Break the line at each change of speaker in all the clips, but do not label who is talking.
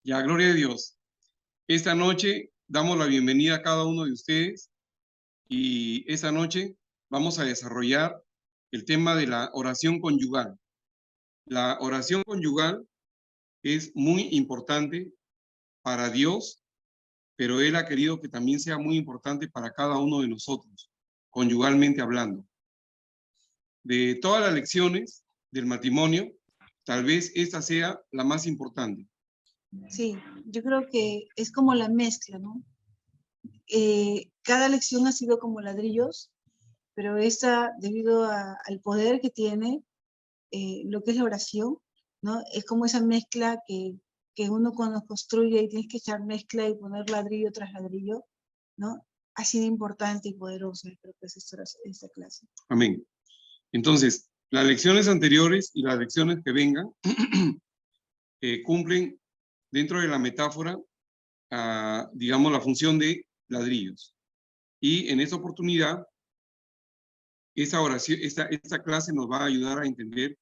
Ya, gloria a Dios. Esta noche damos la bienvenida a cada uno de ustedes y esta noche vamos a desarrollar el tema de la oración conyugal. La oración conyugal es muy importante para Dios, pero Él ha querido que también sea muy importante para cada uno de nosotros, conyugalmente hablando. De todas las lecciones del matrimonio, tal vez esta sea la más importante.
Sí, yo creo que es como la mezcla, ¿no? Cada lección ha sido como ladrillos, pero esta, debido al poder que tiene lo que es la oración, ¿no? Es como esa mezcla que uno cuando construye y tienes que echar mezcla y poner ladrillo tras ladrillo, ¿no? Ha sido importante y poderosa, creo que es esta clase.
Amén. Entonces, las lecciones anteriores y las lecciones que vengan cumplen dentro de la metáfora, digamos, la función de ladrillos. Y en esta oportunidad, esta oración, esta clase nos va a ayudar a entender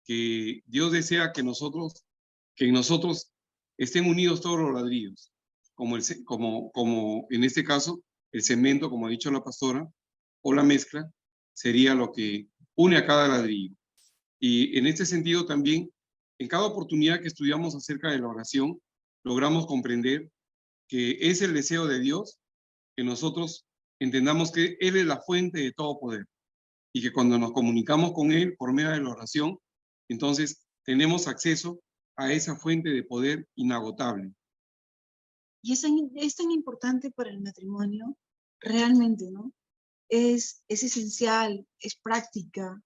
que Dios desea que en nosotros estén unidos todos los ladrillos, como en este caso, el cemento, como ha dicho la pastora, o la mezcla, sería lo que une a cada ladrillo. Y en este sentido también, en cada oportunidad que estudiamos acerca de la oración, logramos comprender que es el deseo de Dios que nosotros entendamos que Él es la fuente de todo poder y que cuando nos comunicamos con Él por medio de la oración, entonces tenemos acceso a esa fuente de poder inagotable.
Y es tan importante para el matrimonio, realmente, ¿no? Es esencial, es práctica,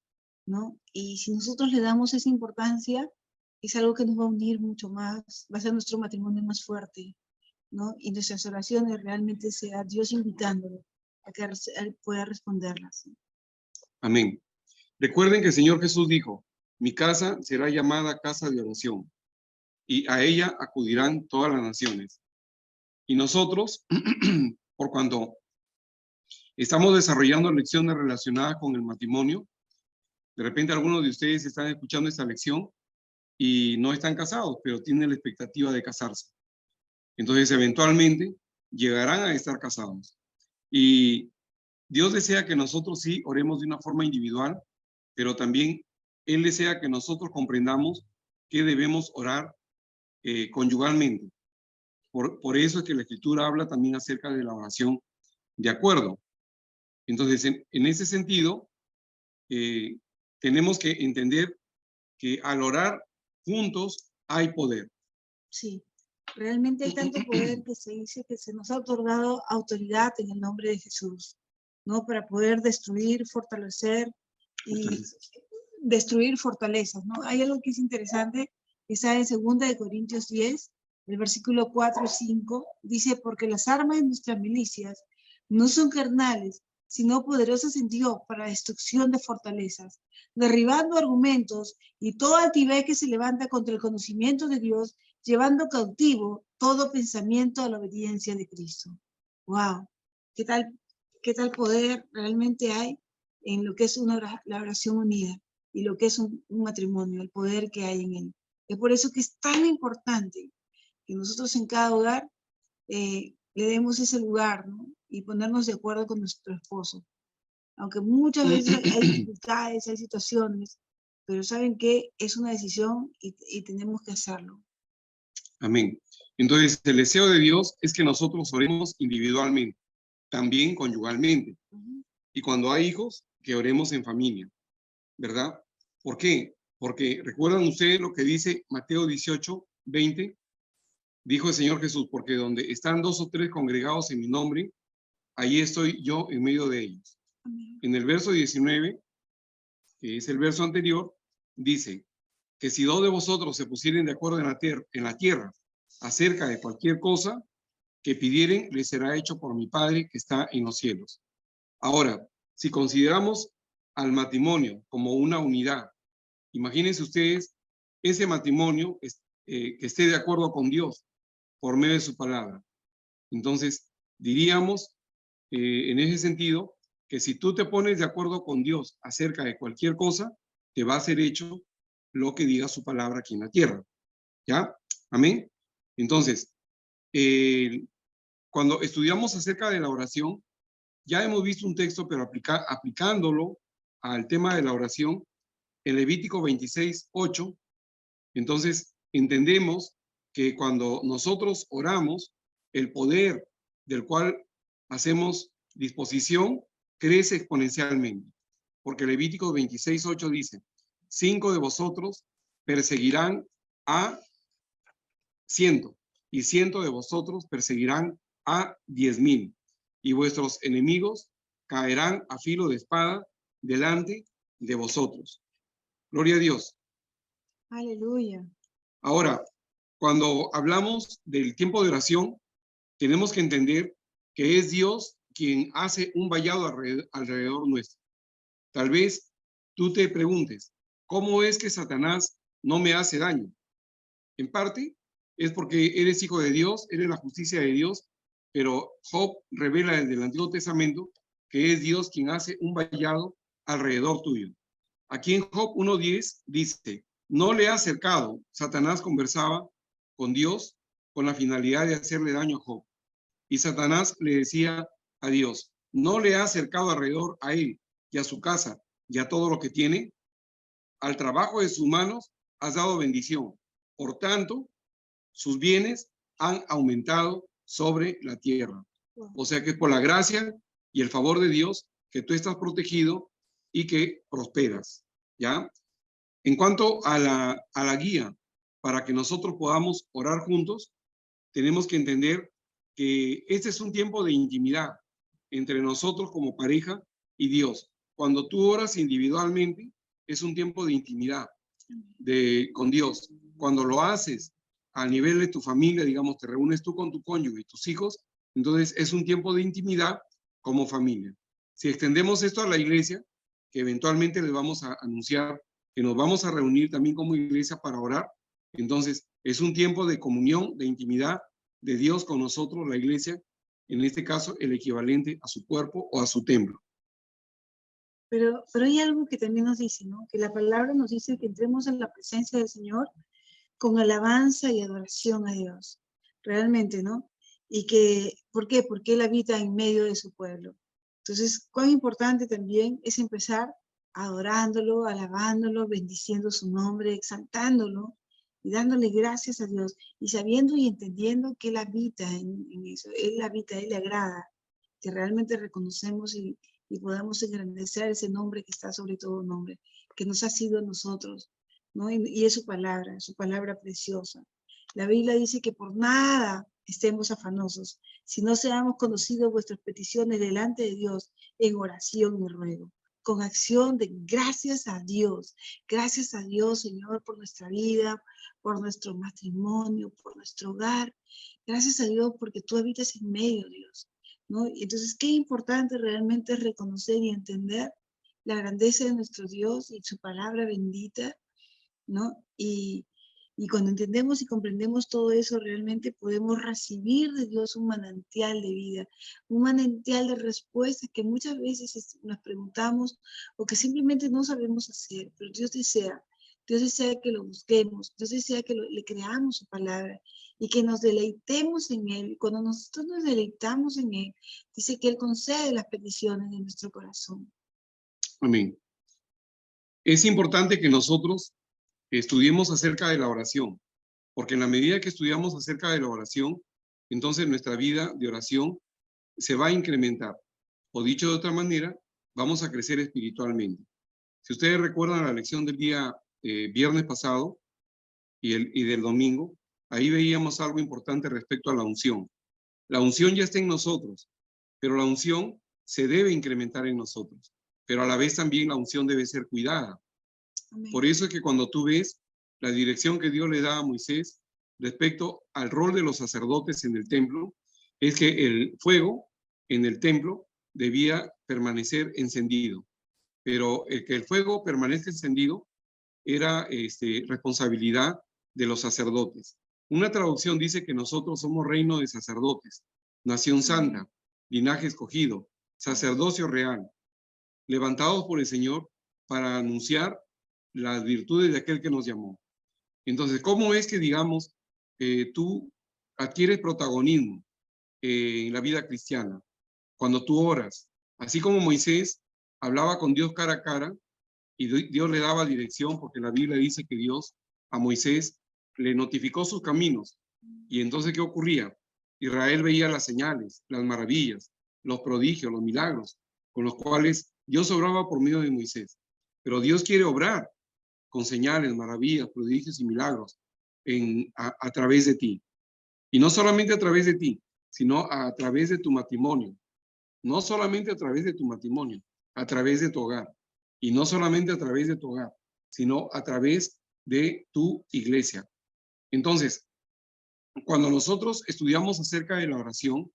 ¿no? Y si nosotros le damos esa importancia, es algo que nos va a unir mucho más, va a ser nuestro matrimonio más fuerte, ¿no? Y nuestras oraciones realmente sea Dios invitándolo a que Él pueda responderlas.
Amén. Recuerden que el Señor Jesús dijo, mi casa será llamada casa de oración y a ella acudirán todas las naciones. Y nosotros, por cuanto estamos desarrollando lecciones relacionadas con el matrimonio, de repente algunos de ustedes están escuchando esta lección y no están casados, pero tienen la expectativa de casarse. Entonces, eventualmente, llegarán a estar casados. Y Dios desea que nosotros sí oremos de una forma individual, pero también Él desea que nosotros comprendamos que debemos orar conyugalmente. Por eso es que la Escritura habla también acerca de la oración de acuerdo. Entonces, en ese sentido, tenemos que entender que al orar juntos hay poder.
Sí, realmente hay tanto poder que se dice que se nos ha otorgado autoridad en el nombre de Jesús, ¿no? Para poder destruir, fortalecer y destruir fortalezas, ¿no? Hay algo que es interesante, que está en 2 Corintios 10, el versículo 4 y 5, dice, porque las armas de nuestras milicias no son carnales, sino poderosas en Dios para la destrucción de fortalezas, derribando argumentos y toda altivez que se levanta contra el conocimiento de Dios, llevando cautivo todo pensamiento a la obediencia de Cristo. ¡Wow! ¿Qué tal poder realmente hay en lo que es la oración unida y lo que es un matrimonio, el poder que hay en él? Es por eso que es tan importante que nosotros en cada hogar le demos ese lugar, ¿no? Y ponernos de acuerdo con nuestro esposo. Aunque muchas veces hay dificultades, hay situaciones, pero ¿saben qué? Es una decisión y tenemos que hacerlo.
Amén. Entonces, el deseo de Dios es que nosotros oremos individualmente, también conyugalmente. Y cuando hay hijos, que oremos en familia, ¿verdad? ¿Por qué? Porque recuerdan ustedes lo que dice Mateo 18, 20. Dijo el Señor Jesús, porque donde están 2 o 3 congregados en mi nombre, ahí estoy yo en medio de ellos.
Amén.
En el verso 19, que es el verso anterior, dice que si 2 de vosotros se pusieren de acuerdo en la tierra acerca de cualquier cosa que pidieren, les será hecho por mi Padre que está en los cielos. Ahora, si consideramos al matrimonio como una unidad, imagínense ustedes ese matrimonio que esté de acuerdo con Dios por medio de su palabra. Entonces, diríamos en ese sentido que si tú te pones de acuerdo con Dios acerca de cualquier cosa, te va a ser hecho lo que diga su palabra aquí en la tierra. ¿Ya? Amén. Entonces, cuando estudiamos acerca de la oración, ya hemos visto un texto, pero aplicándolo al tema de la oración, en Levítico 26:8, entonces entendemos que cuando nosotros oramos, el poder del cual hacemos disposición crece exponencialmente. Porque Levítico 26:8 dice, 5 de vosotros perseguirán a 100, y 100 de vosotros perseguirán a 10,000, y vuestros enemigos caerán a filo de espada delante de vosotros. Gloria a Dios.
Aleluya.
Ahora, cuando hablamos del tiempo de oración, tenemos que entender que es Dios quien hace un vallado alrededor nuestro. Tal vez tú te preguntes, ¿cómo es que Satanás no me hace daño? En parte es porque eres hijo de Dios, eres la justicia de Dios, pero Job revela desde el Antiguo Testamento que es Dios quien hace un vallado alrededor tuyo. Aquí en Job 1:10 dice, no le ha acercado. Satanás conversaba con Dios con la finalidad de hacerle daño a Job. Y Satanás le decía a Dios, no le ha acercado alrededor a él y a su casa y a todo lo que tiene. Al trabajo de sus manos has dado bendición. Por tanto, sus bienes han aumentado sobre la tierra. O sea que es por la gracia y el favor de Dios que tú estás protegido y que prosperas, ¿ya? En cuanto a la guía para que nosotros podamos orar juntos, tenemos que entender que este es un tiempo de intimidad entre nosotros como pareja y Dios. Cuando tú oras individualmente, es un tiempo de intimidad con Dios. Cuando lo haces a nivel de tu familia, digamos, te reúnes tú con tu cónyuge y tus hijos, entonces es un tiempo de intimidad como familia. Si extendemos esto a la iglesia, que eventualmente les vamos a anunciar que nos vamos a reunir también como iglesia para orar, entonces es un tiempo de comunión, de intimidad de Dios con nosotros, la iglesia, en este caso el equivalente a su cuerpo o a su templo.
Pero hay algo que también nos dice, ¿no? Que la palabra nos dice que entremos en la presencia del Señor con alabanza y adoración a Dios. Realmente, ¿no? Y que, ¿por qué? Porque Él habita en medio de su pueblo. Entonces, cuán importante también es empezar adorándolo, alabándolo, bendiciendo su nombre, exaltándolo y dándole gracias a Dios y sabiendo y entendiendo que Él habita en eso. Él habita, Él le agrada, que realmente reconocemos y podamos engrandecer ese nombre que está sobre todo nombre, que nos ha sido a nosotros, ¿no? Y es su palabra preciosa. La Biblia dice que por nada estemos afanosos, si no seamos conocidos vuestras peticiones delante de Dios en oración y ruego, con acción de gracias a Dios, Señor, por nuestra vida, por nuestro matrimonio, por nuestro hogar. Gracias a Dios porque tú habitas en medio, Dios, ¿no? Y entonces, qué importante realmente es reconocer y entender la grandeza de nuestro Dios y su palabra bendita, ¿no? Y cuando entendemos y comprendemos todo eso, realmente podemos recibir de Dios un manantial de vida, un manantial de respuestas que muchas veces nos preguntamos o que simplemente no sabemos hacer, pero Dios desea que lo busquemos, Dios desea que le creamos su palabra y que nos deleitemos en Él. Y cuando nosotros nos deleitamos en Él, dice que Él concede las peticiones de nuestro corazón.
Amén. Es importante que nosotros estudiemos acerca de la oración, porque en la medida que estudiamos acerca de la oración, entonces nuestra vida de oración se va a incrementar. O dicho de otra manera, vamos a crecer espiritualmente. Si ustedes recuerdan la lección del día viernes pasado y del domingo, ahí veíamos algo importante respecto a la unción. La unción ya está en nosotros, pero la unción se debe incrementar en nosotros. Pero a la vez también la unción debe ser cuidada.
Amén.
Por eso es que cuando tú ves la dirección que Dios le da a Moisés respecto al rol de los sacerdotes en el templo, es que el fuego en el templo debía permanecer encendido. Pero que el fuego permanezca encendido era responsabilidad de los sacerdotes. Una traducción dice que nosotros somos reino de sacerdotes, nación santa, linaje escogido, sacerdocio real, levantados por el Señor para anunciar las virtudes de aquel que nos llamó. Entonces, ¿cómo es que, digamos, tú adquieres protagonismo en la vida cristiana, cuando tú oras. Así como Moisés hablaba con Dios cara a cara y Dios le daba dirección, porque la Biblia dice que Dios a Moisés le notificó sus caminos. Y entonces, ¿qué ocurría? Israel veía las señales, las maravillas, los prodigios, los milagros, con los cuales Dios obraba por medio de Moisés. Pero Dios quiere obrar con señales, maravillas, prodigios y milagros a través de ti. Y no solamente a través de ti, sino a través de tu matrimonio. No solamente a través de tu matrimonio, a través de tu hogar. Y no solamente a través de tu hogar, sino a través de tu iglesia. Entonces, cuando nosotros estudiamos acerca de la oración,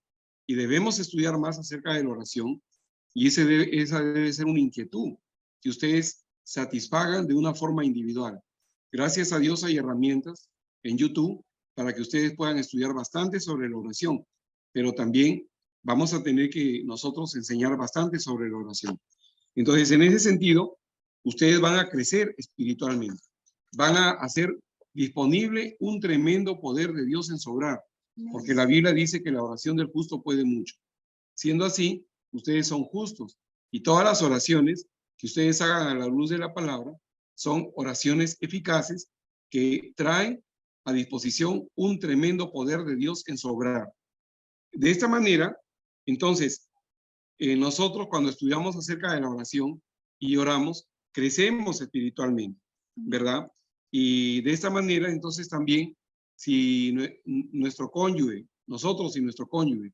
y debemos estudiar más acerca de la oración, y esa debe ser una inquietud, que ustedes satisfagan de una forma individual. Gracias a Dios hay herramientas en YouTube para que ustedes puedan estudiar bastante sobre la oración, pero también vamos a tener que nosotros enseñar bastante sobre la oración. Entonces, en ese sentido, ustedes van a crecer espiritualmente, van a hacer disponible un tremendo poder de Dios en su obrar, porque la Biblia dice que la oración del justo puede mucho. Siendo así, ustedes son justos y todas las oraciones que ustedes hagan a la luz de la palabra son oraciones eficaces que traen a disposición un tremendo poder de Dios en su obrar. De esta manera, entonces, nosotros cuando estudiamos acerca de la oración y oramos, crecemos espiritualmente, ¿verdad? Y de esta manera, entonces también, si nuestro cónyuge, nosotros y nuestro cónyuge,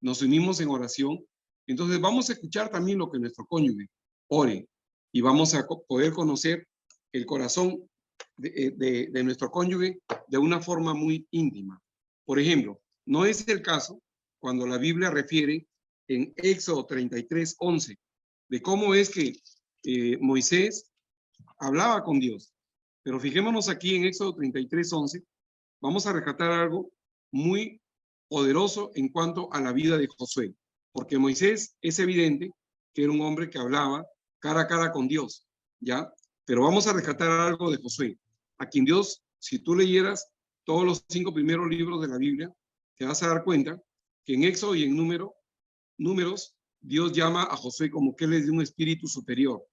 nos unimos en oración, entonces vamos a escuchar también lo que nuestro cónyuge ore y vamos a poder conocer el corazón de nuestro cónyuge de una forma muy íntima. Por ejemplo, no es el caso cuando la Biblia refiere en Éxodo 33:11 de cómo es que Moisés hablaba con Dios. Pero fijémonos aquí en Éxodo 33:11, vamos a rescatar algo muy poderoso en cuanto a la vida de Josué, porque Moisés es evidente que era un hombre que hablaba cara a cara con Dios, ¿ya? Pero vamos a rescatar algo de Josué, a quien Dios, si tú leyeras todos los 5 primeros libros de la Biblia, te vas a dar cuenta que en Éxodo y en Números, Dios llama a Josué como que él es de un espíritu superior.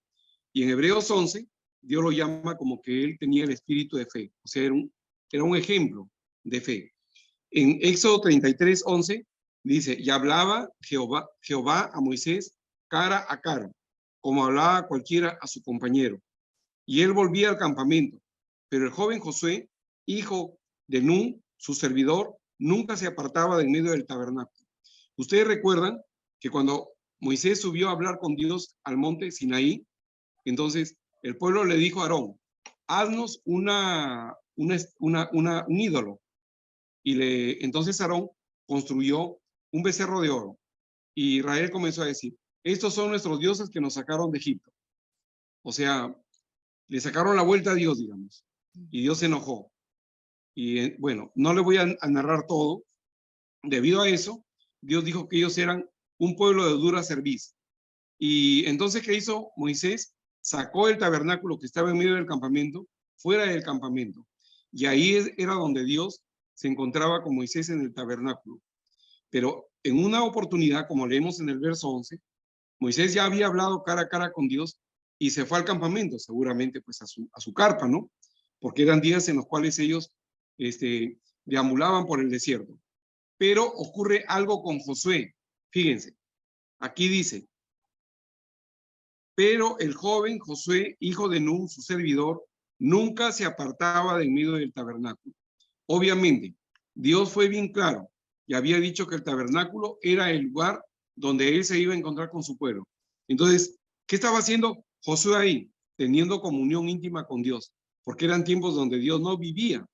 Y en Hebreos 11, Dios lo llama como que él tenía el espíritu de fe, o sea, era un ejemplo de fe. En Éxodo 33:11 dice, y hablaba Jehová a Moisés cara a cara, como hablaba cualquiera a su compañero. Y él volvía al campamento, pero el joven Josué, hijo de Nun, su servidor, nunca se apartaba del medio del tabernáculo. Ustedes recuerdan que cuando Moisés subió a hablar con Dios al monte Sinaí, entonces el pueblo le dijo a Aarón, haznos un ídolo. Y entonces Aarón construyó un becerro de oro. Y Israel comenzó a decir, estos son nuestros dioses que nos sacaron de Egipto. O sea, le sacaron la vuelta a Dios, digamos. Y Dios se enojó. Y bueno, no le voy a narrar todo. Debido a eso, Dios dijo que ellos eran un pueblo de dura cerviz. Y entonces, ¿qué hizo Moisés? Sacó el tabernáculo que estaba en medio del campamento, fuera del campamento. Y ahí era donde Dios se encontraba con Moisés en el tabernáculo. Pero en una oportunidad, como leemos en el verso 11, Moisés ya había hablado cara a cara con Dios y se fue al campamento, seguramente pues a su carpa, ¿no? Porque eran días en los cuales ellos deambulaban por el desierto. Pero ocurre algo con Josué. Fíjense, aquí dice, pero el joven Josué, hijo de Nun, su servidor, nunca se apartaba del medio del tabernáculo. Obviamente, Dios fue bien claro y había dicho que el tabernáculo era el lugar donde él se iba a encontrar con su pueblo. Entonces, ¿qué estaba haciendo Josué ahí? Teniendo comunión íntima con Dios, porque eran tiempos donde Dios no vivía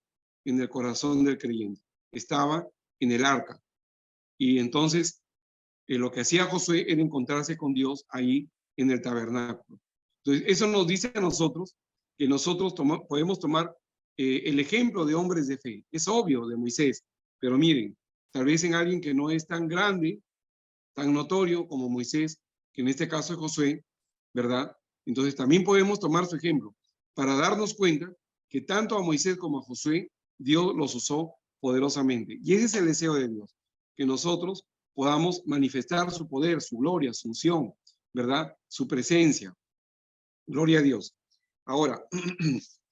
en el corazón del creyente, estaba en el arca. Y entonces, lo que hacía Josué era encontrarse con Dios ahí en el tabernáculo. Entonces, eso nos dice a nosotros que nosotros podemos tomar el ejemplo de hombres de fe. Es obvio, de Moisés, pero miren, tal vez en alguien que no es tan grande, tan notorio como Moisés, que en este caso es Josué, ¿verdad? Entonces también podemos tomar su ejemplo para darnos cuenta que tanto a Moisés como a Josué Dios los usó poderosamente. Y ese es el deseo de Dios, que nosotros podamos manifestar su poder, su gloria, su unción, ¿verdad? Su presencia. Gloria a Dios. Ahora,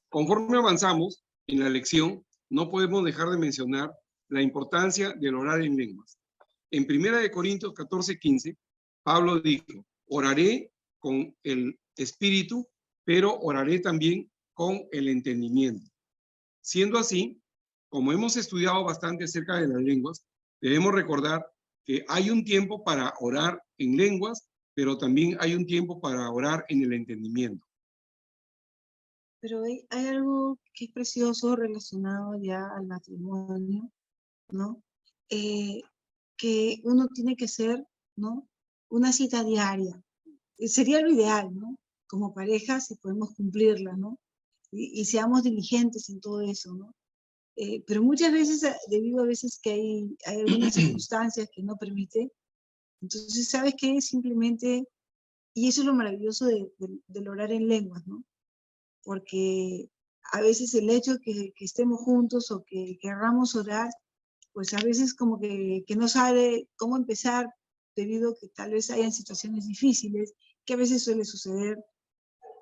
conforme avanzamos en la lección, no podemos dejar de mencionar la importancia del orar en lenguas. En 1 Corintios 14:15, Pablo dijo, oraré con el espíritu, pero oraré también con el entendimiento. Siendo así, como hemos estudiado bastante acerca de las lenguas, debemos recordar que hay un tiempo para orar en lenguas, pero también hay un tiempo para orar en el entendimiento.
Pero hay algo que es precioso relacionado ya al matrimonio, ¿no? Que uno tiene que hacer, ¿no? Una cita diaria. Sería lo ideal, ¿no? Como pareja, si podemos cumplirla, ¿no? Y seamos diligentes en todo eso, ¿no? Pero muchas veces, debido a veces que hay algunas circunstancias que no permiten, entonces, ¿sabes qué? Simplemente, y eso es lo maravilloso del orar en lenguas, ¿no? Porque a veces el hecho que estemos juntos o que querramos orar, pues a veces como que no sabe cómo empezar, debido a que tal vez hayan situaciones difíciles, que a veces suele suceder,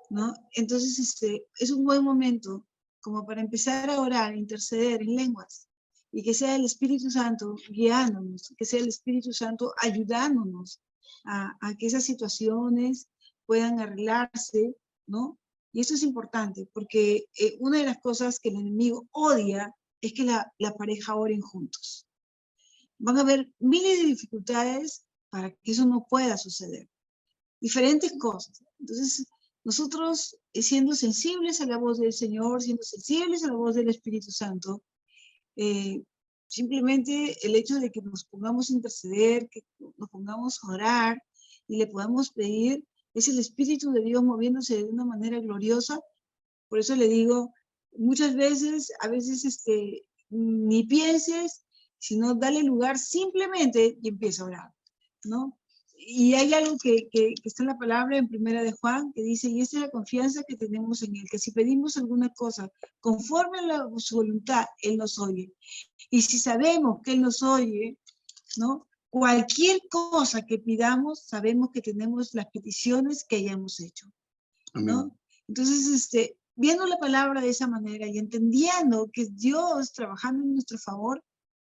¿no? Entonces, es un buen momento como para empezar a orar, interceder en lenguas, y que sea el Espíritu Santo guiándonos, que sea el Espíritu Santo ayudándonos a que esas situaciones puedan arreglarse, ¿no? Y eso es importante, porque una de las cosas que el enemigo odia es que la pareja oren juntos. Van a haber miles de dificultades para que eso no pueda suceder. Diferentes cosas. Entonces, nosotros siendo sensibles a la voz del Señor, siendo sensibles a la voz del Espíritu Santo, simplemente el hecho de que nos pongamos a interceder, que nos pongamos a orar y le podamos pedir, es el Espíritu de Dios moviéndose de una manera gloriosa. Por eso le digo, muchas veces, a veces ni pienses, sino dale lugar simplemente y empieza a orar, ¿no? Y hay algo que está en la palabra en Primera de Juan, que dice, y esta es la confianza que tenemos en Él, que si pedimos alguna cosa conforme a su voluntad, Él nos oye. Y si sabemos que Él nos oye, ¿no? Cualquier cosa que pidamos, sabemos que tenemos las peticiones que hayamos hecho, ¿no?
Amén.
Entonces, viendo la palabra de esa manera y entendiendo que es Dios trabajando en nuestro favor,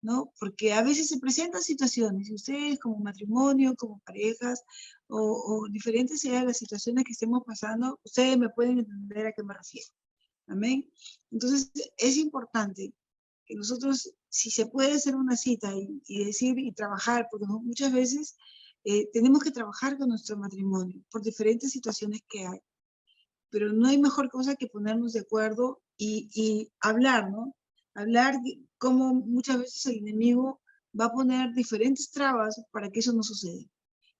¿no? Porque a veces se presentan situaciones, y ustedes como matrimonio, como parejas, o diferentes sean las situaciones que estemos pasando, ustedes me pueden entender a qué me refiero. Amén. Entonces, es importante que nosotros, si se puede hacer una cita y decir y trabajar, porque muchas veces tenemos que trabajar con nuestro matrimonio por diferentes situaciones que hay, pero no hay mejor cosa que ponernos de acuerdo y hablar, ¿no? Hablar cómo muchas veces el enemigo va a poner diferentes trabas para que eso no suceda.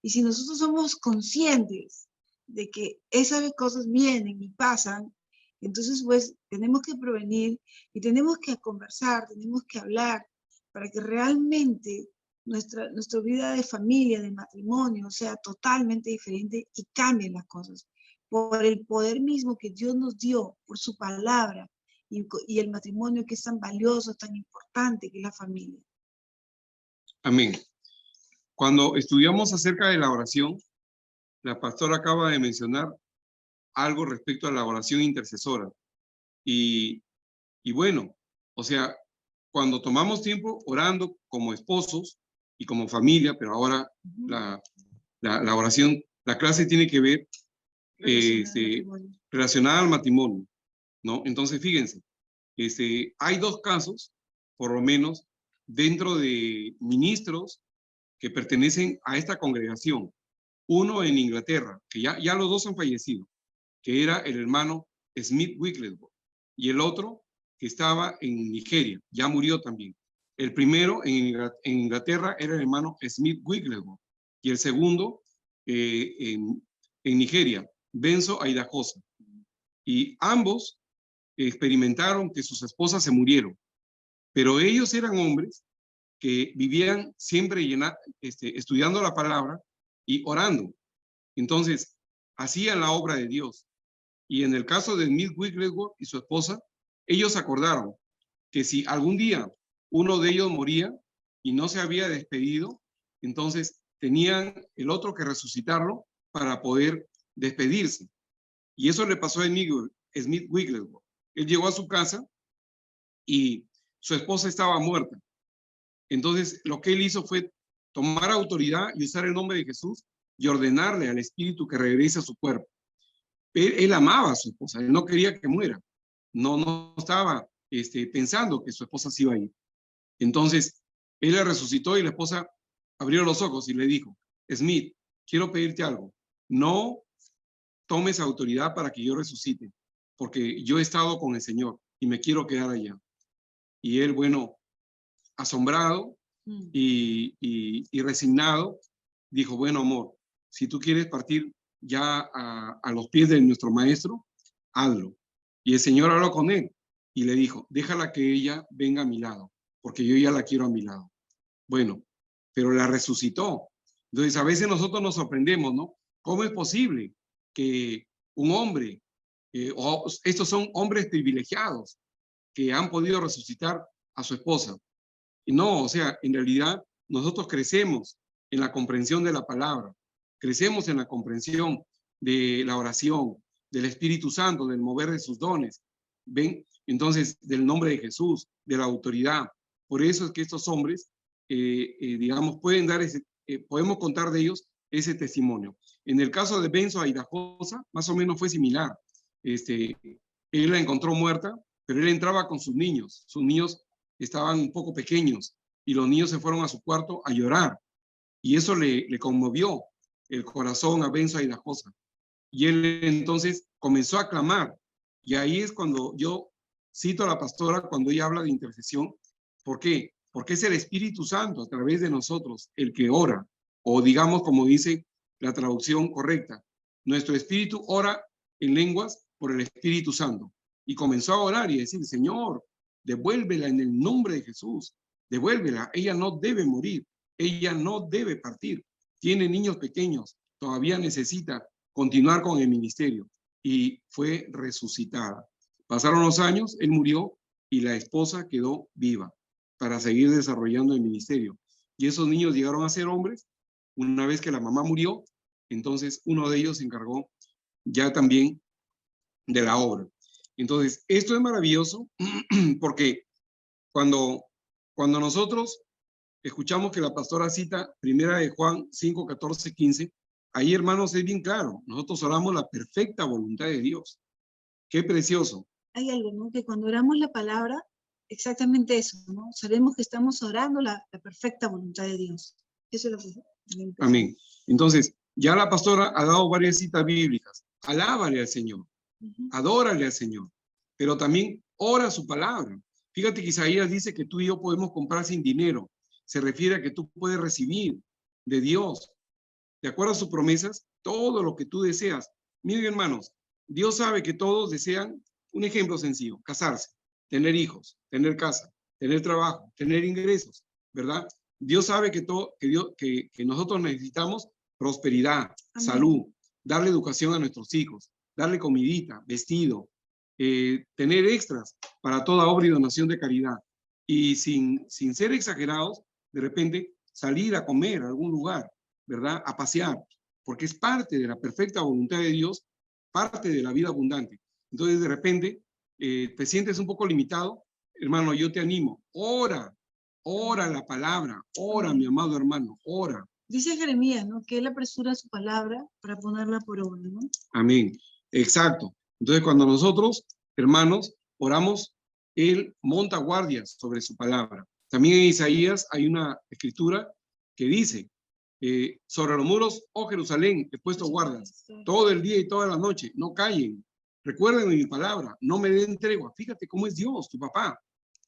Y si nosotros somos conscientes de que esas cosas vienen y pasan, entonces pues tenemos que prevenir y tenemos que conversar, tenemos que hablar para que realmente nuestra vida de familia, de matrimonio, sea totalmente diferente y cambien las cosas por el poder mismo que Dios nos dio, por su palabra y el matrimonio que es tan valioso, tan importante, que es la familia.
Amén. Cuando estudiamos acerca de la oración, la pastora acaba de mencionar algo respecto a la oración intercesora. Y bueno, o sea, cuando tomamos tiempo orando como esposos y como familia, pero ahora la oración, la clase tiene que ver relacionada al matrimonio, ¿no? Entonces, fíjense, hay dos casos, por lo menos, dentro de ministros que pertenecen a esta congregación. Uno en Inglaterra, que ya los dos han fallecido, que era el hermano Smith Wigglesworth, y el otro que estaba en Nigeria, ya murió también. El primero en Inglaterra era el hermano Smith Wigglesworth, y el segundo en Nigeria, Benzo Aidajosa. Y ambos experimentaron que sus esposas se murieron, pero ellos eran hombres que vivían siempre estudiando la palabra y orando. Entonces, hacían la obra de Dios. Y en el caso de Smith Wigglesworth y su esposa, ellos acordaron que si algún día uno de ellos moría y no se había despedido, entonces tenían el otro que resucitarlo para poder despedirse. Y eso le pasó a Smith Wigglesworth. Él llegó a su casa y su esposa estaba muerta. Entonces, lo que él hizo fue tomar autoridad y usar el nombre de Jesús y ordenarle al espíritu que regrese a su cuerpo. Él amaba a su esposa, él no quería que muera. No estaba pensando que su esposa se iba a ir. Entonces, él le resucitó y la esposa abrió los ojos y le dijo, Smith, quiero pedirte algo. No tomes autoridad para que yo resucite, porque yo he estado con el Señor y me quiero quedar allá. Y él, bueno, asombrado y resignado, dijo, bueno, amor, si tú quieres partir ya a los pies de nuestro maestro, hazlo. Y el Señor habló con él y le dijo, déjala que ella venga a mi lado, porque yo ya la quiero a mi lado. Bueno, pero la resucitó. Entonces, a veces nosotros nos sorprendemos, ¿no? ¿Cómo es posible que un hombre, estos son hombres privilegiados, que han podido resucitar a su esposa? Y no, o sea, en realidad nosotros crecemos en la comprensión de la palabra, crecemos en la comprensión de la oración, del Espíritu Santo, del mover de sus dones, ¿ven? Entonces, del nombre de Jesús, de la autoridad. Por eso es que estos hombres, digamos, pueden dar podemos contar de ellos ese testimonio. En el caso de Benzo Idahosa, más o menos fue similar. Él la encontró muerta, pero él entraba con sus niños. Sus niños estaban un poco pequeños y los niños se fueron a su cuarto a llorar. Y eso le conmovió el corazón a Benzo Idahosa. Y él entonces comenzó a clamar. Y ahí es cuando yo cito a la pastora cuando ella habla de intercesión. ¿Por qué? Porque es el Espíritu Santo a través de nosotros el que ora. O digamos, como dice la traducción correcta, nuestro espíritu ora en lenguas por el Espíritu Santo. Y comenzó a orar y a decir, Señor, devuélvela en el nombre de Jesús. Devuélvela. Ella no debe morir. Ella no debe partir. Tiene niños pequeños. Todavía necesita continuar con el ministerio. Y fue resucitada. Pasaron los años, él murió y la esposa quedó viva para seguir desarrollando el ministerio. Y esos niños llegaron a ser hombres. Una vez que la mamá murió, entonces uno de ellos se encargó ya también de la obra. Entonces, esto es maravilloso porque cuando nosotros escuchamos que la pastora cita primera de Juan 5, 14, 15, ahí, hermanos, es bien claro. Nosotros oramos la perfecta voluntad de Dios. Qué precioso.
Hay algo, ¿no? Que cuando oramos la palabra, exactamente eso, ¿no? Sabemos que estamos orando la perfecta voluntad de Dios. Eso es lo que...
Amén. Entonces, ya la pastora ha dado varias citas bíblicas. Alábale al Señor. Adórale al Señor. Pero también ora su palabra. Fíjate que Isaías dice que tú y yo podemos comprar sin dinero. Se refiere a que tú puedes recibir de Dios, de acuerdo a sus promesas, todo lo que tú deseas. Miren, hermanos, Dios sabe que todos desean, un ejemplo sencillo, casarse, tener hijos, tener casa, tener trabajo, tener ingresos, ¿verdad? Dios sabe que nosotros necesitamos prosperidad, amén, salud, darle educación a nuestros hijos, darle comidita, vestido, tener extras para toda obra y donación de caridad. Y sin ser exagerados, de repente salir a comer a algún lugar, ¿verdad? A pasear, porque es parte de la perfecta voluntad de Dios, parte de la vida abundante. Entonces, de repente, te sientes un poco limitado. Hermano, yo te animo, ora la palabra, ora, mi amado hermano, ora.
Dice Jeremías, ¿no? Que él apresura su palabra para ponerla por obra, ¿no?
Amén, exacto. Entonces, cuando nosotros, hermanos, oramos, él monta guardias sobre su palabra. También en Isaías hay una escritura que dice, sobre los muros, oh Jerusalén, he puesto guardas todo el día y toda la noche, no callen, recuerden mi palabra, no me den tregua. Fíjate cómo es Dios, tu papá,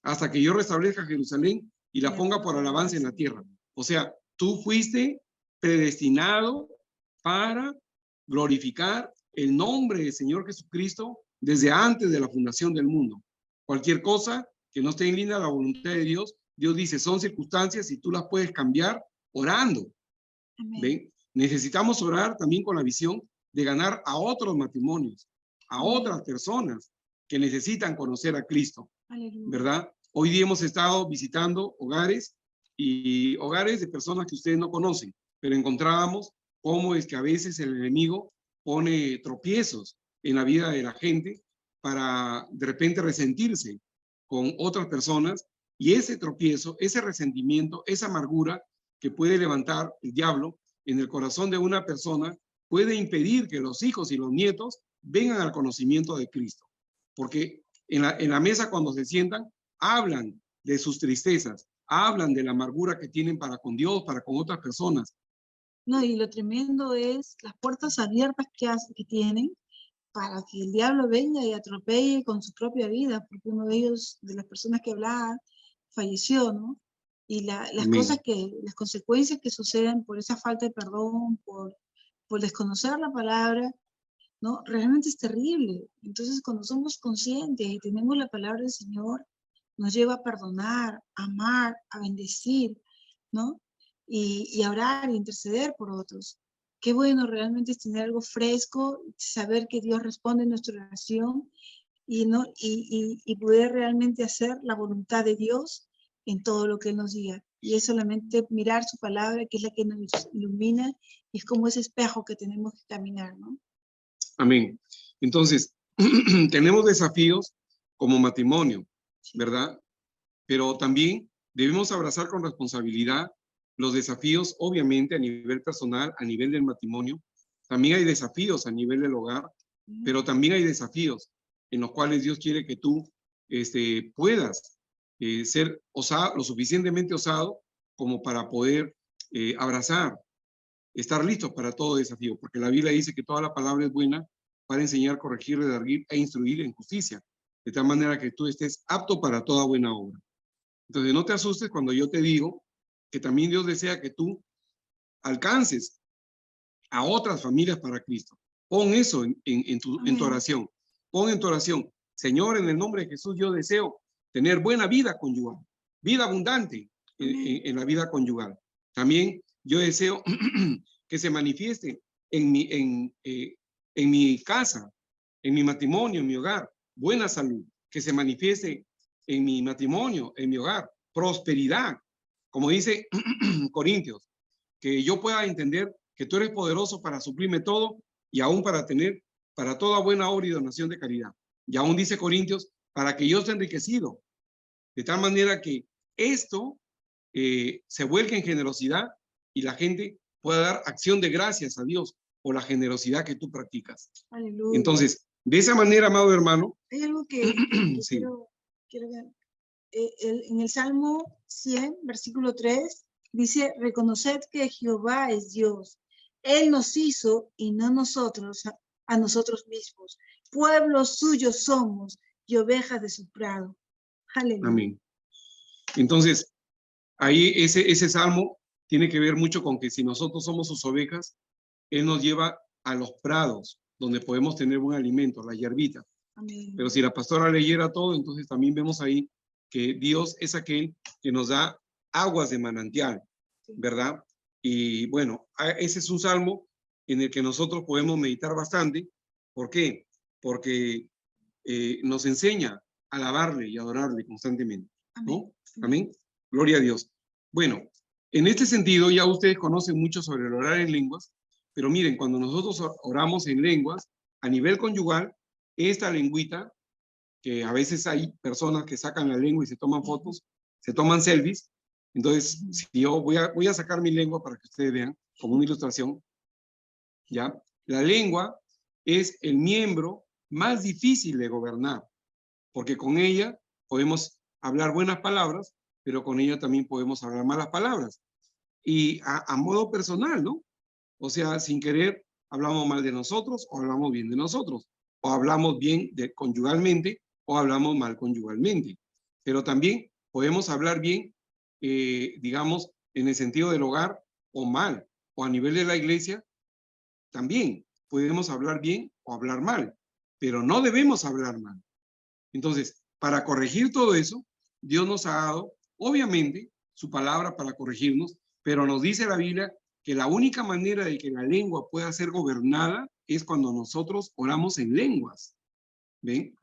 hasta que yo restablezca Jerusalén y la ponga por alabanza en la tierra. O sea, tú fuiste predestinado para glorificar el nombre del Señor Jesucristo desde antes de la fundación del mundo. Cualquier cosa que no esté en línea a la voluntad de Dios, Dios dice, son circunstancias y tú las puedes cambiar orando. ¿Ven? Necesitamos orar también con la visión de ganar a otros matrimonios, a otras personas que necesitan conocer a Cristo, ¿verdad? Hoy día hemos estado visitando hogares y hogares de personas que ustedes no conocen, pero encontrábamos cómo es que a veces el enemigo pone tropiezos en la vida de la gente para de repente resentirse con otras personas, y ese tropiezo, ese resentimiento, esa amargura que puede levantar el diablo en el corazón de una persona puede impedir que los hijos y los nietos vengan al conocimiento de Cristo. Porque en la mesa cuando se sientan, hablan de sus tristezas, hablan de la amargura que tienen para con Dios, para con otras personas.
No, y lo tremendo es las puertas abiertas que tienen para que el diablo venga y atropelle con su propia vida, porque uno de ellos, de las personas que hablaba, falleció, ¿no? Y las cosas las consecuencias que suceden por esa falta de perdón, por desconocer la palabra, ¿no? Realmente es terrible. Entonces, cuando somos conscientes y tenemos la palabra del Señor, nos lleva a perdonar, a amar, a bendecir, ¿no? Y a orar, y interceder por otros. Qué bueno realmente es tener algo fresco, saber que Dios responde a nuestra oración y poder realmente hacer la voluntad de Dios en todo lo que Él nos diga. Y es solamente mirar su palabra, que es la que nos ilumina, y es como ese espejo que tenemos que caminar, ¿no?
Amén. Entonces, tenemos desafíos como matrimonio, ¿verdad? Pero también debemos abrazar con responsabilidad los desafíos, obviamente, a nivel personal, a nivel del matrimonio. También hay desafíos a nivel del hogar, pero también hay desafíos en los cuales Dios quiere que tú puedas ser osado, lo suficientemente osado como para poder abrazar, estar listos para todo desafío, porque la Biblia dice que toda la palabra es buena para enseñar, corregir, redarguir e instruir en justicia, de tal manera que tú estés apto para toda buena obra. Entonces, no te asustes cuando yo te digo que también Dios desea que tú alcances a otras familias para Cristo. Pon eso en tu oración. Pon en tu oración, Señor, en el nombre de Jesús, yo deseo tener buena vida conyugal, vida abundante en la vida conyugal. También yo deseo que se manifieste en mi casa, en mi matrimonio, en mi hogar, buena salud, que se manifieste en mi matrimonio, en mi hogar, prosperidad, como dice Corintios, que yo pueda entender que tú eres poderoso para suplirme todo y aún para tener para toda buena obra y donación de caridad. Y aún dice Corintios, para que yo esté enriquecido, de tal manera que esto se vuelque en generosidad y la gente pueda dar acción de gracias a Dios por la generosidad que tú practicas.
Aleluya.
Entonces, de esa manera, amado hermano.
Hay algo que
sí.
quiero ver. En el Salmo 100, versículo 3, dice, reconoced que Jehová es Dios. Él nos hizo y no nosotros a nosotros mismos. Pueblo suyo somos y ovejas de su prado. Aleluya.
Amén. Entonces, ahí ese salmo tiene que ver mucho con que si nosotros somos sus ovejas, Él nos lleva a los prados, donde podemos tener buen alimento, la hierbita.
Amén.
Pero si la pastora leyera todo, entonces también vemos ahí que Dios es aquel que nos da aguas de manantial, ¿verdad? Y bueno, ese es un salmo en el que nosotros podemos meditar bastante. ¿Por qué? Porque nos enseña a alabarle y adorarle constantemente, ¿no? Amén. Gloria a Dios. Bueno, en este sentido ya ustedes conocen mucho sobre el orar en lenguas, pero miren, cuando nosotros oramos en lenguas, a nivel conyugal, esta lengüita, que a veces hay personas que sacan la lengua y se toman fotos, se toman selfies. Entonces, si yo voy a sacar mi lengua para que ustedes vean, como una ilustración, ¿ya? La lengua es el miembro más difícil de gobernar, porque con ella podemos hablar buenas palabras, pero con ella también podemos hablar malas palabras. Y a modo personal, ¿no? O sea, sin querer, hablamos mal de nosotros o hablamos bien de nosotros, o hablamos bien conyugalmente o hablamos mal conyugalmente. Pero también podemos hablar bien, digamos, en el sentido del hogar o mal, o a nivel de la iglesia, también podemos hablar bien o hablar mal, pero no debemos hablar mal. Entonces, para corregir todo eso, Dios nos ha dado, obviamente, su palabra para corregirnos, pero nos dice la Biblia que la única manera de que la lengua pueda ser gobernada es cuando nosotros oramos en lenguas. ¿Ven?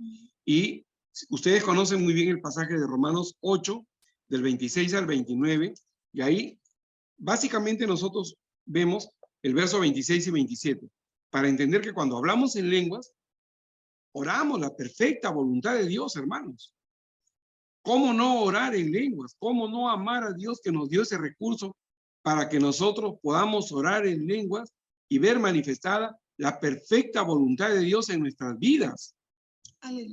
Y Ustedes conocen muy bien el pasaje de Romanos 8, del 26 al 29, y ahí básicamente nosotros vemos el verso 26 y 27, para entender que cuando hablamos en lenguas, oramos la perfecta voluntad de Dios, hermanos. ¿Cómo no orar en lenguas? ¿Cómo no amar a Dios que nos dio ese recurso para que nosotros podamos orar en lenguas y ver manifestada la perfecta voluntad de Dios en nuestras vidas?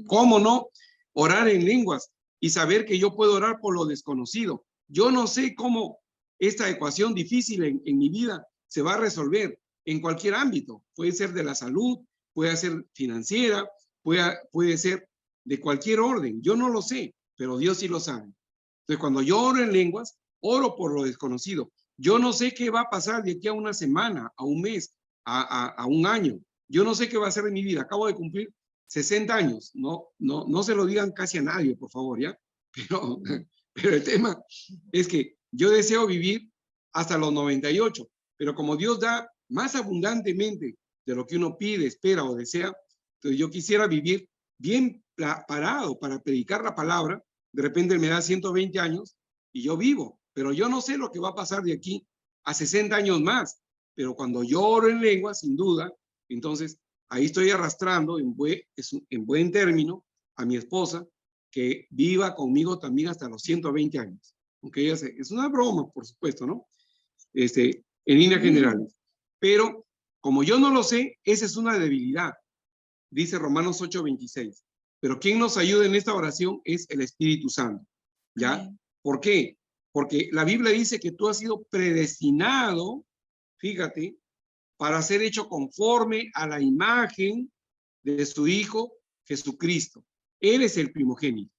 ¿Cómo no orar en lenguas y saber que yo puedo orar por lo desconocido? Yo no sé cómo esta ecuación difícil en mi vida se va a resolver en cualquier ámbito. Puede ser de la salud, puede ser financiera, puede ser de cualquier orden. Yo no lo sé, pero Dios sí lo sabe. Entonces, cuando yo oro en lenguas, oro por lo desconocido. Yo no sé qué va a pasar de aquí a una semana, a un mes, a un año. Yo no sé qué va a ser de mi vida. Acabo de cumplir 60 años. No se lo digan casi a nadie, por favor, ¿ya? Pero el tema es que yo deseo vivir hasta los 98, pero como Dios da más abundantemente de lo que uno pide, espera o desea, entonces yo quisiera vivir bien parado para predicar la palabra. De repente me da 120 años y yo vivo, pero yo no sé lo que va a pasar de aquí a 60 años más. Pero cuando yo oro en lengua, sin duda, entonces ahí estoy arrastrando en buen término a mi esposa, que viva conmigo también hasta los 120 años. Aunque ella es una broma, por supuesto, ¿no? En líneas generales. Pero como yo no lo sé, esa es una debilidad. Dice Romanos 8:26. Pero quien nos ayuda en esta oración es el Espíritu Santo. ¿Ya? ¿Por qué? Porque la Biblia dice que tú has sido predestinado, fíjate, para ser hecho conforme a la imagen de su Hijo Jesucristo. Él es el primogénito.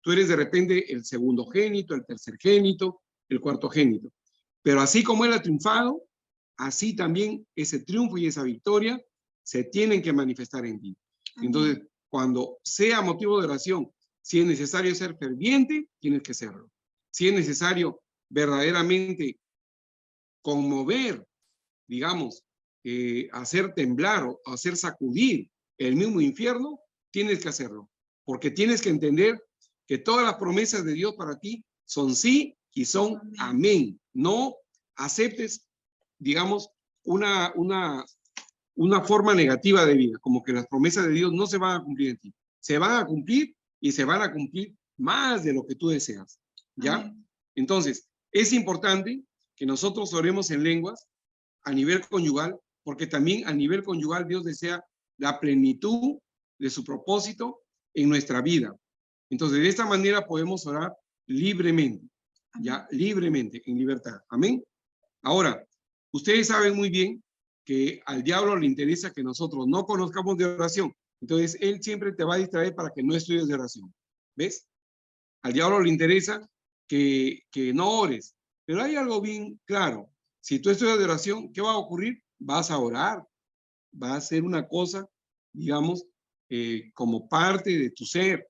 Tú eres de repente el segundogénito, el tercergénito, el cuartogénito. Pero así como Él ha triunfado, así también ese triunfo y esa victoria se tienen que manifestar en ti. Entonces, cuando sea motivo de oración, si es necesario ser ferviente, tienes que serlo. Si es necesario verdaderamente conmover, digamos, hacer temblar o hacer sacudir el mismo infierno, tienes que hacerlo. Porque tienes que entender que todas las promesas de Dios para ti son sí y son amén. No aceptes, digamos, una forma negativa de vida, como que las promesas de Dios no se van a cumplir en ti. Se van a cumplir y se van a cumplir más de lo que tú deseas. ¿Ya? Amén. Entonces, es importante que nosotros oremos en lenguas a nivel conyugal, porque también a nivel conyugal Dios desea la plenitud de su propósito en nuestra vida. Entonces, de esta manera podemos orar libremente, ya libremente, en libertad. Amén. Ahora, ustedes saben muy bien que al diablo le interesa que nosotros no conozcamos de oración. Entonces, él siempre te va a distraer para que no estudies de oración. ¿Ves? Al diablo le interesa que no ores. Pero hay algo bien claro. Si tú estudias de oración, ¿qué va a ocurrir? Vas a orar. Va a ser una cosa, digamos, como parte de tu ser,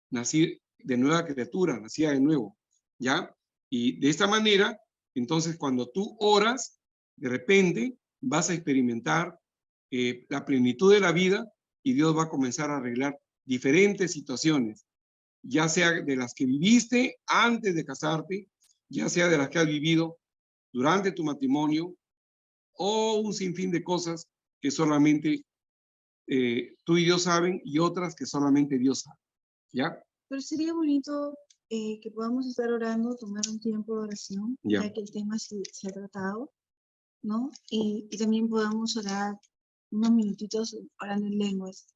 nacer de nueva criatura, nacida de nuevo, ¿ya? Y de esta manera, entonces, cuando tú oras, de repente vas a experimentar la plenitud de la vida y Dios va a comenzar a arreglar diferentes situaciones, ya sea de las que viviste antes de casarte, ya sea de las que has vivido durante tu matrimonio, o un sinfín de cosas que solamente tú y Dios saben, y otras que solamente Dios sabe. ¿Ya?
Pero sería bonito que podamos estar orando, tomar un tiempo de oración, ya que el tema se ha tratado, ¿no? Y también podamos orar unos minutitos orando en lenguas,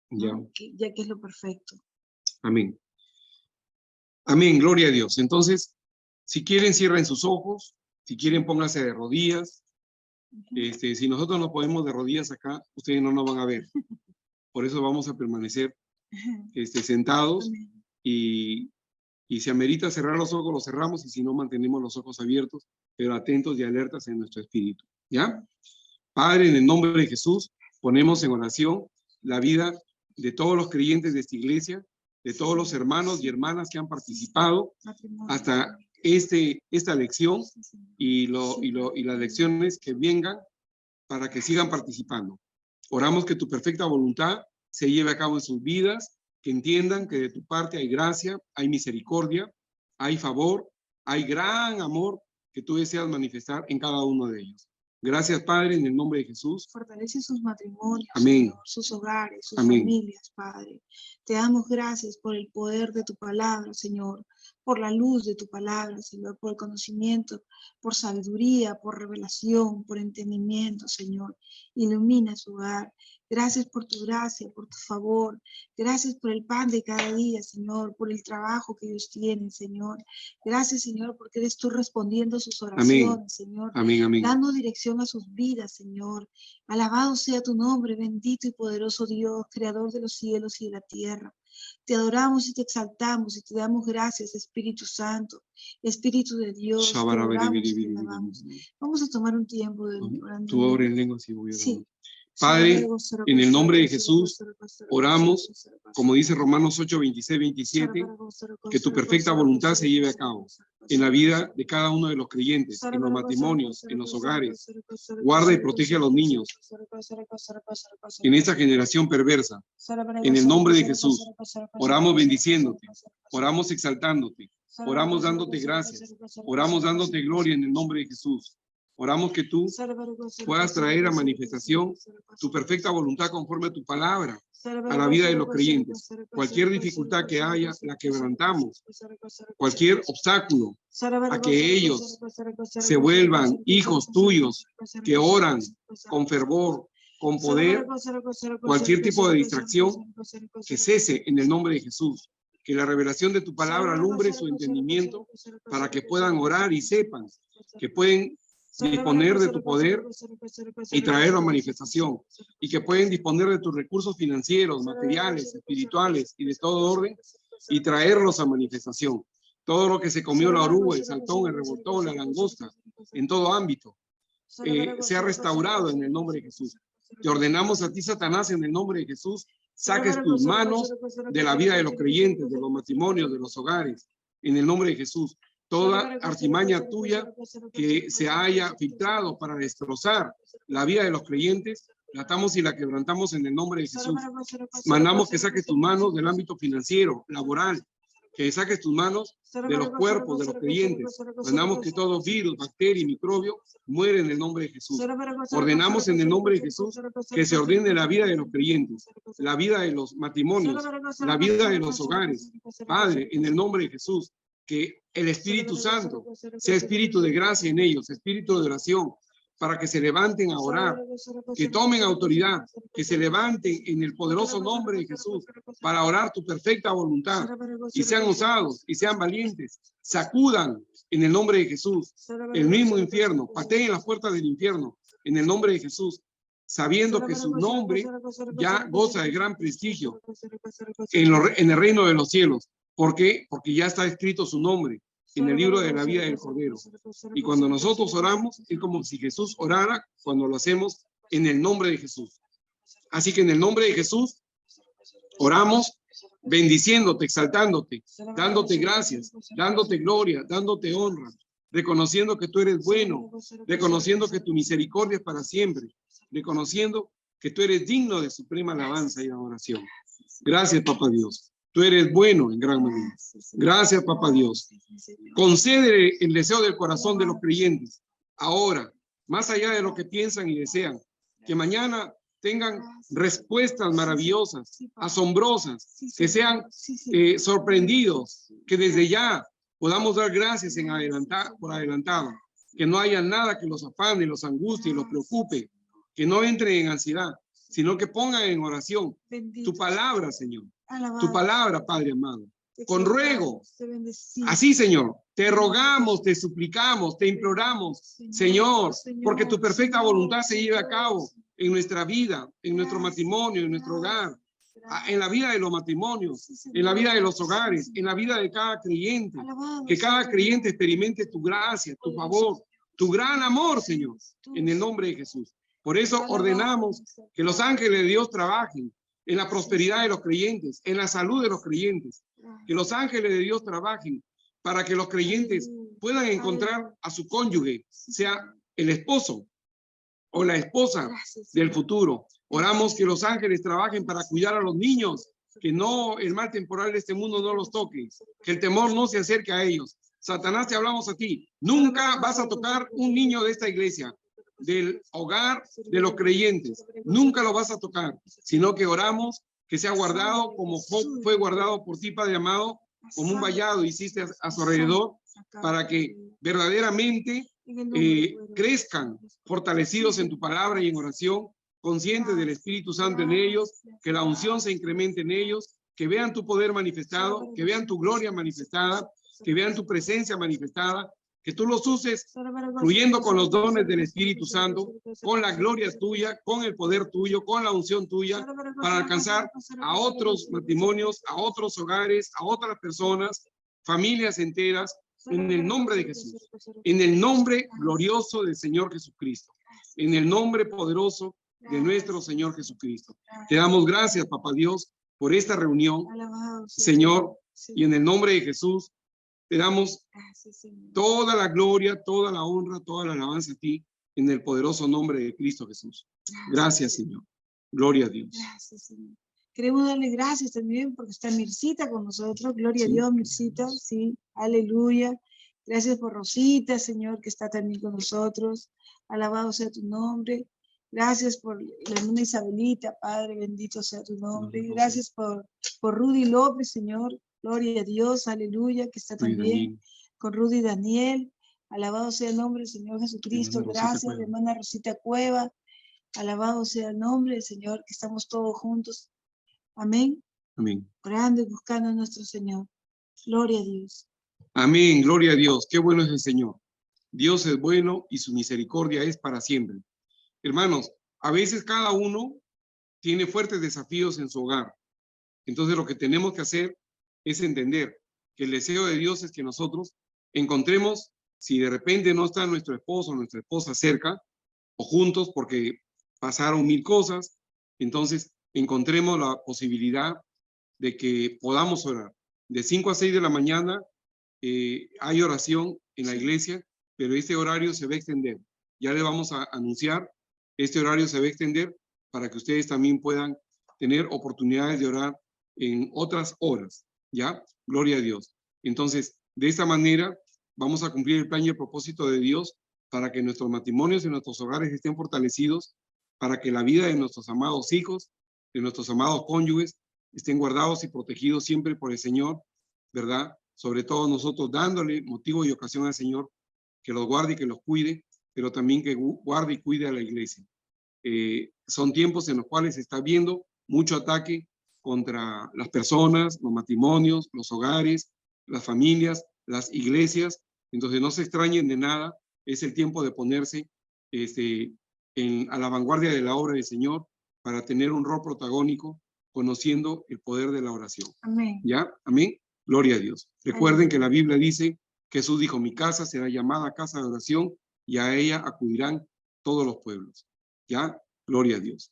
¿no? Ya que es lo perfecto.
Amén. Amén, gloria a Dios. Entonces, si quieren, cierren sus ojos. Si quieren, pónganse de rodillas. Si nosotros nos ponemos de rodillas acá, ustedes no nos van a ver. Por eso vamos a permanecer sentados. Y si amerita cerrar los ojos, los cerramos. Y si no, mantenemos los ojos abiertos, pero atentos y alertas en nuestro espíritu. ¿Ya? Padre, en el nombre de Jesús, ponemos en oración la vida de todos los creyentes de esta iglesia, de todos los hermanos y hermanas que han participado hasta esta lección y las lecciones que vengan para que sigan participando. Oramos que tu perfecta voluntad se lleve a cabo en sus vidas que entiendan que de tu parte hay gracia, hay misericordia, hay favor, hay gran amor que tú deseas manifestar en cada uno de ellos. Gracias, Padre, en el nombre de Jesús.
Fortalece sus matrimonios,
Amén.
Señor, sus hogares, sus
Amén.
familias, Padre. Te damos gracias por el poder de tu palabra, Señor, por la luz de tu palabra, Señor, por el conocimiento, por sabiduría, por revelación, por entendimiento, Señor. Ilumina su hogar. Gracias por tu gracia, por tu favor. Gracias por el pan de cada día, Señor, por el trabajo que ellos tienen, Señor. Gracias, Señor, porque eres tú respondiendo a sus oraciones,
Amén.
Señor.
Amén, amén.
Dando dirección a sus vidas, Señor. Alabado sea tu nombre, bendito y poderoso Dios, creador de los cielos y de la tierra. Te adoramos y te exaltamos y te damos gracias, Espíritu Santo, Espíritu de Dios. Te adoramos y te alabamos. Vamos a tomar un tiempo de orando.
Tú ora en lengua, sí, voy a orar.
Sí.
Padre, en el nombre de Jesús, oramos, como dice Romanos 8, 26, 27, que tu perfecta voluntad se lleve a cabo en la vida de cada uno de los creyentes, en los matrimonios, en los hogares. Guarda y protege a los niños en esta generación perversa. En el nombre de Jesús, oramos bendiciéndote, oramos exaltándote, oramos dándote gracias, oramos dándote gloria en el nombre de Jesús. Oramos que tú puedas traer a manifestación tu perfecta voluntad conforme a tu palabra a la vida de los creyentes. Cualquier dificultad que haya, la quebrantamos. Cualquier obstáculo a que ellos se vuelvan hijos tuyos que oran con fervor, con poder, cualquier tipo de distracción que cese en el nombre de Jesús. Que la revelación de tu palabra alumbre su entendimiento para que puedan orar y sepan que pueden disponer de tu poder y traerlo a manifestación, y que pueden disponer de tus recursos financieros, materiales, espirituales y de todo orden y traerlos a manifestación. Todo lo que se comió la oruga, el saltón, el revoltón, la langosta, en todo ámbito, sea restaurado en el nombre de Jesús. Te ordenamos a ti, Satanás, en el nombre de Jesús, saques tus manos de la vida de los creyentes, de los matrimonios, de los hogares, en el nombre de Jesús. Toda artimaña tuya que se haya filtrado para destrozar la vida de los creyentes, la atamos y la quebrantamos en el nombre de Jesús. Mandamos que saques tus manos del ámbito financiero, laboral, que saques tus manos de los cuerpos de los creyentes. Mandamos que todo virus, bacteria y microbio muere en el nombre de Jesús. Ordenamos en el nombre de Jesús que se ordene la vida de los creyentes, la vida de los matrimonios, la vida de los hogares. Padre, en el nombre de Jesús, que el Espíritu Santo sea espíritu de gracia en ellos, espíritu de oración, para que se levanten a orar, que tomen autoridad, que se levanten en el poderoso nombre de Jesús para orar tu perfecta voluntad y sean osados y sean valientes, sacudan en el nombre de Jesús el mismo infierno, pateen las puertas del infierno en el nombre de Jesús, sabiendo que su nombre ya goza de gran prestigio en el reino de los cielos. ¿Por qué? Porque ya está escrito su nombre en el libro de la vida del Cordero. Y cuando nosotros oramos, es como si Jesús orara cuando lo hacemos en el nombre de Jesús. Así que en el nombre de Jesús oramos bendiciéndote, exaltándote, dándote gracias, dándote gloria, dándote honra, reconociendo que tú eres bueno, reconociendo que tu misericordia es para siempre, reconociendo que tú eres digno de suprema alabanza y adoración. Gracias, Papá Dios. Tú eres bueno en gran manera. Gracias, Papá Dios. Concede el deseo del corazón de los creyentes. Ahora, más allá de lo que piensan y desean, que mañana tengan respuestas maravillosas, asombrosas, que sean sorprendidos, que desde ya podamos dar gracias por adelantado, que no haya nada que los afane, los angustie, los preocupe, que no entren en ansiedad, sino que pongan en oración tu palabra, Señor. Tu palabra, Padre amado, con ruego. Así, Señor, te rogamos, te suplicamos, te imploramos, Señor, porque tu perfecta voluntad se lleve a cabo en nuestra vida, en nuestro matrimonio, en nuestro hogar, en la vida de los matrimonios, en la vida de los hogares, en la vida de cada creyente, que cada creyente experimente tu gracia, tu favor, tu gran amor, Señor, en el nombre de Jesús. Por eso ordenamos que los ángeles de Dios trabajen en la prosperidad de los creyentes, en la salud de los creyentes, que los ángeles de Dios trabajen para que los creyentes puedan encontrar a su cónyuge, sea el esposo o la esposa del futuro. Oramos que los ángeles trabajen para cuidar a los niños que no, el mal temporal de este mundo no los toque, que el temor no se acerque a ellos. Satanás, te hablamos a ti. Nunca vas a tocar un niño de esta iglesia, del hogar de los creyentes. Nunca lo vas a tocar, sino que oramos que sea guardado como Job fue guardado por ti, Padre amado, como un vallado hiciste a su alrededor, para que verdaderamente crezcan fortalecidos en tu palabra y en oración, conscientes del Espíritu Santo en ellos, que la unción se incremente en ellos, que vean tu poder manifestado, que vean tu gloria manifestada, que vean tu presencia manifestada, que tú los uses fluyendo con los dones del Espíritu Santo, con la gloria tuya, con el poder tuyo, con la unción tuya, para alcanzar a otros matrimonios, a otros hogares, a otras personas, familias enteras, en el nombre de Jesús, en el nombre glorioso del Señor Jesucristo, en el nombre poderoso de nuestro Señor Jesucristo. Te damos gracias, Papá Dios, por esta reunión, Señor, y en el nombre de Jesús, te damos toda la gloria, toda la honra, toda la alabanza a ti, en el poderoso nombre de Cristo Jesús. Gracias, Señor. Gloria a Dios.
Gracias, Señor. Queremos darle gracias también porque está Mircita con nosotros. Gloria a Dios, Mircita. Sí, aleluya. Gracias por Rosita, Señor, que está también con nosotros. Alabado sea tu nombre. Gracias por la hermana Isabelita, Padre, bendito sea tu nombre. Gracias por Rudy López, Señor. Gloria a Dios, aleluya, que está también con Rudy Daniel. Alabado sea el nombre del Señor Jesucristo. Gracias, hermana Rosita Cueva. Alabado sea el nombre del Señor, que estamos todos juntos. Amén.
Amén.
Orando y buscando a nuestro Señor. Gloria a Dios.
Amén, gloria a Dios. Qué bueno es el Señor. Dios es bueno y su misericordia es para siempre. Hermanos, a veces cada uno tiene fuertes desafíos en su hogar. Entonces lo que tenemos que hacer es entender que el deseo de Dios es que nosotros encontremos, si de repente no está nuestro esposo o nuestra esposa cerca o juntos porque pasaron 1000 cosas, entonces encontremos la posibilidad de que podamos orar. De 5 a 6 de la mañana hay oración en la iglesia, pero este horario se va a extender. Ya le vamos a anunciar, este horario se va a extender para que ustedes también puedan tener oportunidades de orar en otras horas. ¿Ya? Gloria a Dios. Entonces, de esta manera, vamos a cumplir el plan y el propósito de Dios para que nuestros matrimonios y nuestros hogares estén fortalecidos, para que la vida de nuestros amados hijos, de nuestros amados cónyuges, estén guardados y protegidos siempre por el Señor, ¿verdad? Sobre todo nosotros dándole motivo y ocasión al Señor que los guarde y que los cuide, pero también que guarde y cuide a la iglesia. Son tiempos en los cuales se está viendo mucho ataque contra las personas, los matrimonios, los hogares, las familias, las iglesias. Entonces no se extrañen de nada, es el tiempo de ponerse a la vanguardia de la obra del Señor para tener un rol protagónico, conociendo el poder de la oración.
Amén.
¿Ya? Amén. Gloria a Dios. Recuerden que la Biblia dice, Jesús dijo, mi casa será llamada casa de oración y a ella acudirán todos los pueblos. ¿Ya? Gloria a Dios.